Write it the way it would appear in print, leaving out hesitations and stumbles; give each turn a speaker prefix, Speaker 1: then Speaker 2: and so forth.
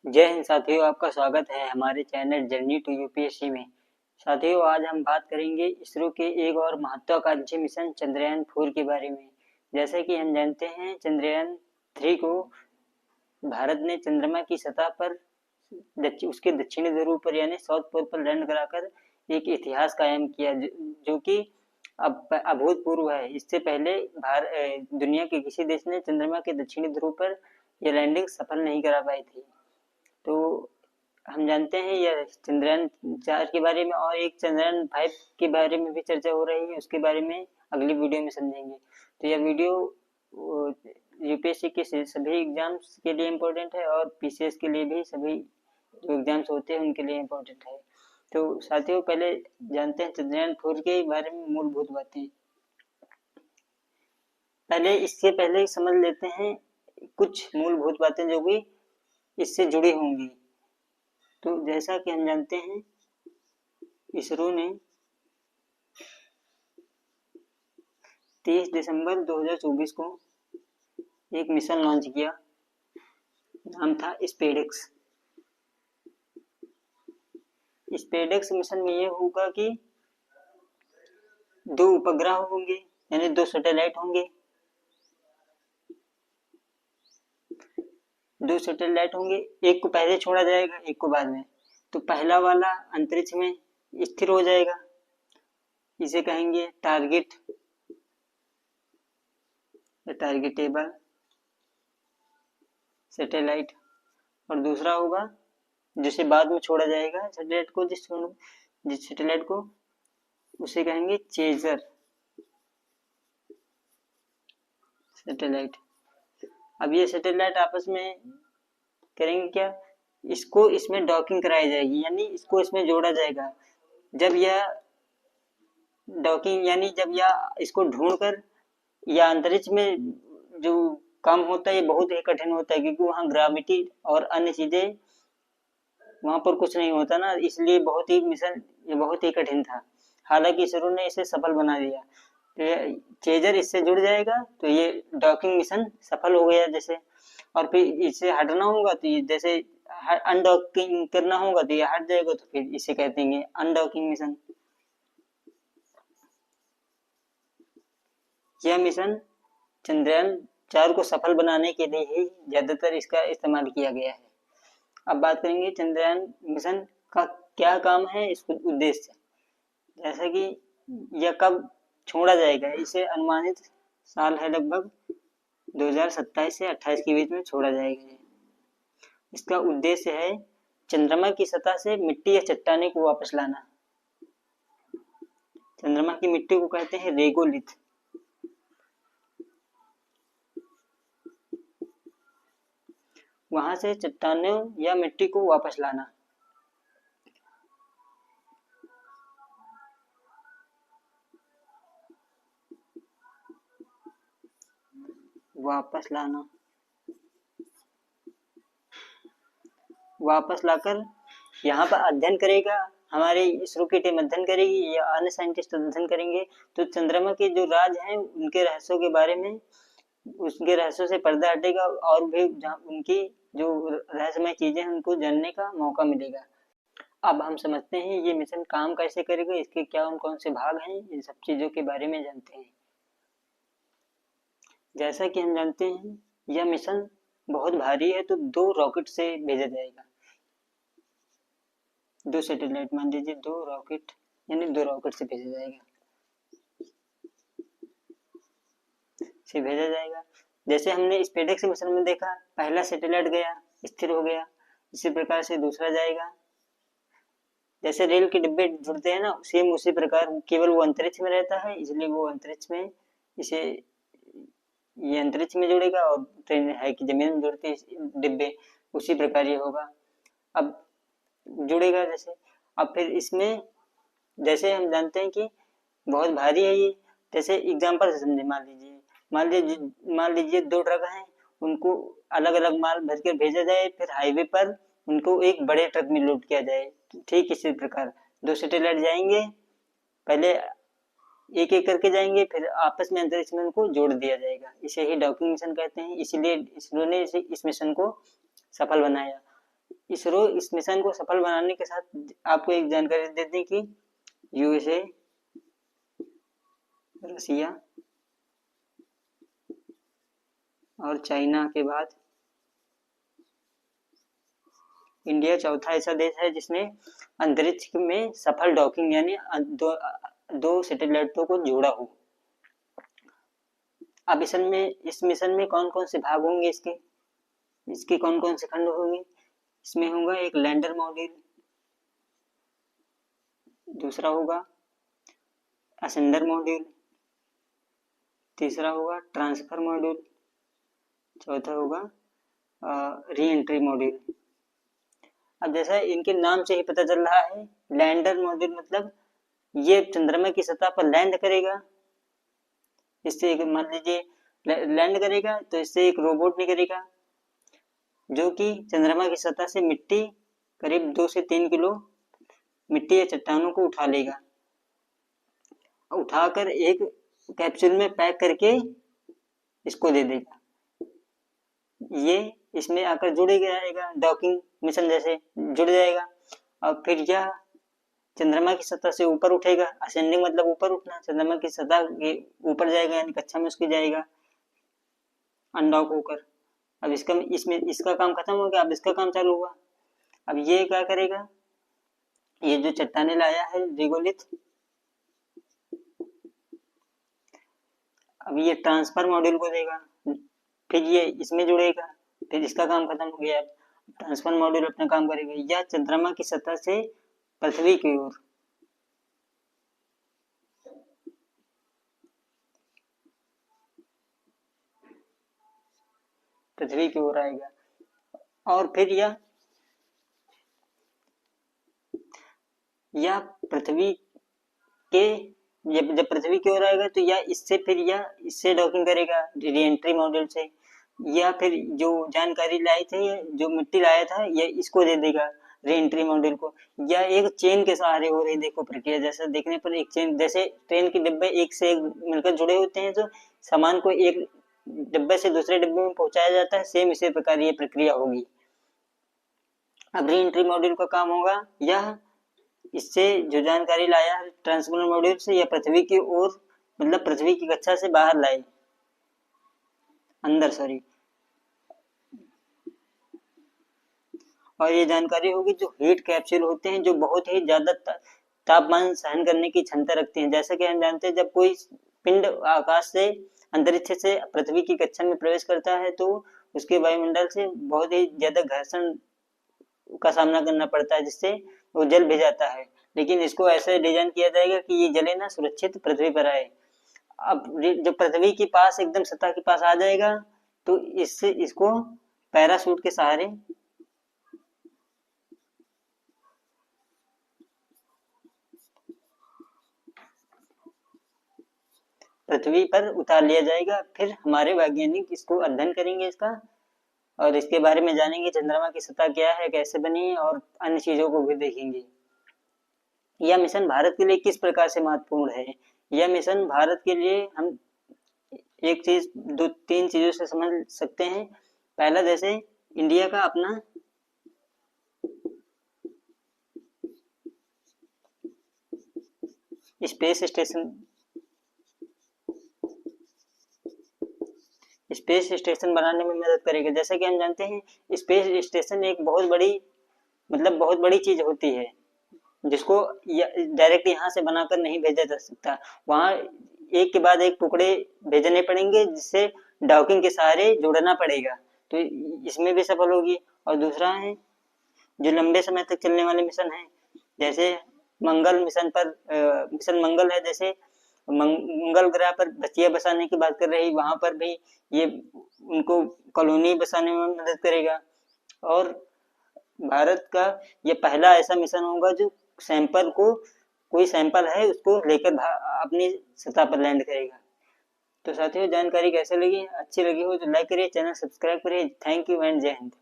Speaker 1: जय हिंद साथियों, आपका स्वागत है हमारे चैनल जर्नी टू यूपीएससी में। साथियों, आज हम बात करेंगे इसरो के एक और महत्वाकांक्षी मिशन चंद्रयान 4 के बारे में। जैसे कि हम जानते हैं, चंद्रयान 3 को भारत ने चंद्रमा की सतह पर उसके दक्षिणी ध्रुव पर यानी साउथ पोल पर लैंड कराकर एक इतिहास कायम किया, जो कि अब अभूतपूर्व है। इससे पहले दुनिया के किसी देश ने चंद्रमा के दक्षिणी ध्रुव पर यह लैंडिंग सफल नहीं करा पाई थी। तो हम जानते हैं यह चंद्रयान 4 के बारे में, और एक चंद्रयान 5 के बारे में भी चर्चा हो रही है। उसके बारे में अगली वीडियो में समझेंगे। तो यह वीडियो यूपीएससी के सभी एग्जाम्स के लिए इम्पोर्टेंट है और पीसीएस के लिए भी, सभी जो एग्जाम्स होते हैं उनके लिए इम्पोर्टेंट है। तो साथियों, पहले जानते हैं चंद्रयान 4 के बारे में मूलभूत बातें। इससे पहले समझ लेते हैं कुछ मूलभूत बातें जो कि इससे जुड़ी होंगी। तो जैसा कि हम जानते हैं, इसरो ने 30 दिसंबर 2024 को एक मिशन लॉन्च किया। नाम था स्पेडेक्स। स्पेडेक्स मिशन में यह होगा कि 2 उपग्रह होंगे, यानी 2 सैटेलाइट होंगे। 2 सैटेलाइट होंगे, एक को पहले छोड़ा जाएगा, एक को बाद में। तो पहला वाला अंतरिक्ष में स्थिर हो जाएगा, इसे कहेंगे टारगेटेबल सैटेलाइट। और दूसरा होगा जिसे बाद में छोड़ा जाएगा सैटेलाइट को, जिस सैटेलाइट को उसे कहेंगे चेजर सैटेलाइट। अब ये सैटेलाइट आपस में करेंगे क्या, इसको इसमें डॉकिंग कराई जाएगी, यानी इसको इसमें जोड़ा जाएगा। जब यह डॉकिंग यानी जब यह इसको ढूंढकर या अंतरिक्ष में जो काम होता है ये बहुत ही कठिन होता है, क्योंकि वहाँ ग्रेविटी और अन्य चीजें वहां पर कुछ नहीं होता ना, इसलिए ये बहुत ही कठिन था। हालांकि इसरो ने इसे सफल बना दिया। तो ये चेजर इससे जुड़ जाएगा, तो ये डॉकिंग मिशन सफल हो गया जैसे। और फिर इसे हटना होगा, तो ये जैसे अनडॉकिंग करना होगा तो ये हट जाएगा, तो फिर इसे कहते हैं अनडॉकिंग मिशन। यह मिशन चंद्रयान 4 को सफल बनाने के लिए ही ज्यादातर इसका इस्तेमाल किया गया है। अब बात करेंगे चंद्रयान मिशन का क्या काम है, इसका उद्देश्य। जैसा कि यह कब छोड़ा जाएगा, इसे अनुमानित साल है लगभग 2027 से 28 के बीच में छोड़ा जाएगा। इसका उद्देश्य है चंद्रमा की सतह से मिट्टी या चट्टाने को वापस लाना। चंद्रमा की मिट्टी को कहते हैं रेगोलिथ। वहां से चट्टानों या मिट्टी को वापस लाना। वापस लाकर यहाँ पर अध्ययन करेगा। हमारे इसरो की टीम अध्ययन करेगी या अन्य साइंटिस्ट अध्ययन करेंगे, तो चंद्रमा के जो राज हैं उनके रहस्यों के बारे में, उसके रहस्यों से पर्दा हटेगा और भी उनकी जो रहस्यमय चीजें हैं उनको जानने का मौका मिलेगा। अब हम समझते हैं ये मिशन काम कैसे करेगा, इसके क्या कौन से भाग हैं, इन सब चीजों के बारे में जानते हैं। जैसा कि हम जानते हैं यह मिशन बहुत भारी है, तो 2 रॉकेट से भेजा जाएगा। 2 सैटेलाइट मान लीजिए, 2 रॉकेट, यानी 2 रॉकेट से भेजा जाएगा। जैसे हमने स्पेडेक्स मिशन में देखा, पहला सैटेलाइट गया, स्थिर हो गया, इसी प्रकार से दूसरा जाएगा। जैसे रेल के डिब्बे जुड़ते हैं ना, सेम उसी प्रकार, केवल वो अंतरिक्ष में रहता है, इसलिए वो अंतरिक्ष में ये अंतरिक्ष में जुड़ेगा, और ट्रेन है कि जमीन में जुड़ते डिब्बे, उसी प्रकार ये होगा। अब जुड़ेगा जैसे, अब फिर इसमें जैसे हम जानते हैं कि बहुत भारी है ये। जैसे एग्जांपल से समझे, मान लीजिए 2 ट्रक हैं, उनको अलग अलग माल भर कर भेजा जाए, फिर हाईवे पर उनको एक बड़े ट्रक में लोड किया जाए। ठीक इसी प्रकार 2 सैटेलाइट जाएंगे, पहले एक एक करके जाएंगे, फिर आपस में अंतरिक्ष में उनको जोड़ दिया जाएगा। इसे ही डॉकिंग मिशन कहते हैं, इसीलिए इसरो ने इस मिशन को सफल बनाया। इसरो इस मिशन को सफल बनाने के साथ आपको एक जानकारी दे दें कि यूएसए, रसिया और चाइना के बाद इंडिया चौथा ऐसा देश है जिसने अंतरिक्ष में सफल डॉकिंग यानी दो सैटेलाइटों को जोड़ा हो। अब इस मिशन में कौन कौन से भाग होंगे, इसके कौन कौन से खंड होंगे? इसमें होगा एक लैंडर मॉड्यूल, दूसरा होगा असेंडर मॉड्यूल, तीसरा होगा ट्रांसफर मॉड्यूल, चौथा होगा री एंट्री मॉड्यूल। अब जैसा इनके नाम से ही पता चल रहा है, लैंडर मॉड्यूल मतलब ये चंद्रमा की सतह पर लैंड करेगा। इससे मान लीजिए लैंड करेगा तो इससे एक रोबोट निकलेगा जो कि चंद्रमा की सतह से मिट्टी करीब 2 से 3 किलो मिट्टी या चट्टानों को उठा लेगा, उठाकर एक कैप्सूल में पैक करके इसको दे देगा। ये इसमें आकर जुड़ जाएगा, डॉकिंग मिशन जैसे जुड़ जाएगा। और फिर यह चंद्रमा की सतह से ऊपर उठेगा, असेंडिंग मतलब ऊपर उठना, चंद्रमा की सतह के ऊपर जाएगा यानी कक्षा में उसकी जाएगा अनडॉक होकर। अब इसका काम खत्म हो गया, अब इसका काम चालू हुआ। अब ये क्या करेगा, ये जो चट्टाने लाया है रिगोलिथ, अब ये ट्रांसफर मॉड्यूल को देगा, फिर ये इसमें जुड़ेगा, फिर इसका काम खत्म हो गया। ट्रांसफर मॉड्यूल अपना काम करेगा, या चंद्रमा की सतह से पृथ्वी की ओर आएगा। और फिर यह पृथ्वी के जब पृथ्वी की ओर आएगा तो यह इससे डॉकिंग करेगा री एंट्री मॉड्यूल से, या फिर जो जानकारी लाई थी, जो मिट्टी लाया था, यह इसको दे देगा री एंट्री मॉड्यूल को। यह एक चेन के सहारे हो रही देखो प्रक्रिया, जैसा देखने पर एक चेन, जैसे ट्रेन के डिब्बे एक से एक मिलकर जुड़े होते हैं तो सामान को एक डिब्बे से दूसरे डिब्बे में पहुंचाया जाता है, सेम इसी प्रकार ये प्रक्रिया होगी। अब री एंट्री मॉड्यूल का काम होगा यह इससे जो जानकारी लाया है ट्रांसफर मॉड्यूल से, या पृथ्वी की ओर मतलब पृथ्वी की कक्षा से बाहर लाए, अंदर सॉरी। और ये जानकारी होगी जो हीट कैप्सूल होते हैं, जो बहुत ही ज्यादा तापमान सहन करने की क्षमता रखते हैं। जैसा कि हम जानते हैं जब कोई पिंड आकाश से अंतरिक्ष से पृथ्वी की कक्षा में प्रवेश करता है तो उसके वायुमंडल से बहुत ही ज्यादा घर्षण का सामना करना पड़ता है, जिससे वो जल भी जाता है। लेकिन इसको ऐसे डिजाइन किया जाएगा कि ये जले ना, सुरक्षित पृथ्वी पर आए। अब जब पृथ्वी के पास एकदम सतह के पास आ जाएगा तो इसको पैराशूट के सहारे पृथ्वी पर उतार लिया जाएगा। फिर हमारे वैज्ञानिक इसको अध्ययन करेंगे इसका, और इसके बारे में जानेंगे चंद्रमा की सतह क्या है, कैसे बनी, और अन्य चीजों को भी देखेंगे। यह मिशन भारत के लिए किस प्रकार से महत्वपूर्ण है? यह मिशन भारत के लिए हम एक चीज 2-3 चीजों से समझ सकते हैं। पहला, जैसे इंडिया का अपना स्पेस स्टेशन बनाने में मदद करेगा। जैसा कि हम जानते हैं स्पेस स्टेशन एक बहुत बड़ी चीज होती है जिसको डायरेक्ट यहाँ से बनाकर नहीं भेजा जा सकता। वहाँ एक के बाद एक टुकड़े भेजने पड़ेंगे, जिससे डॉकिंग के सहारे जोड़ना पड़ेगा, तो इसमें भी सफल होगी। और दूसरा है जो लंबे समय तक चलने वाले मिशन है, जैसे मंगल मिशन पर मिशन मंगल है, जैसे मंगल ग्रह पर बस्तियां बसाने की बात कर रही, वहां पर भी ये उनको कॉलोनी बसाने में मदद करेगा। और भारत का ये पहला ऐसा मिशन होगा जो कोई सैंपल है उसको लेकर अपनी सतह पर लैंड करेगा। तो साथियों, जानकारी कैसे लगी? अच्छी लगी हो तो लाइक करिए, चैनल सब्सक्राइब करिए। थैंक यू एंड जय हिंद।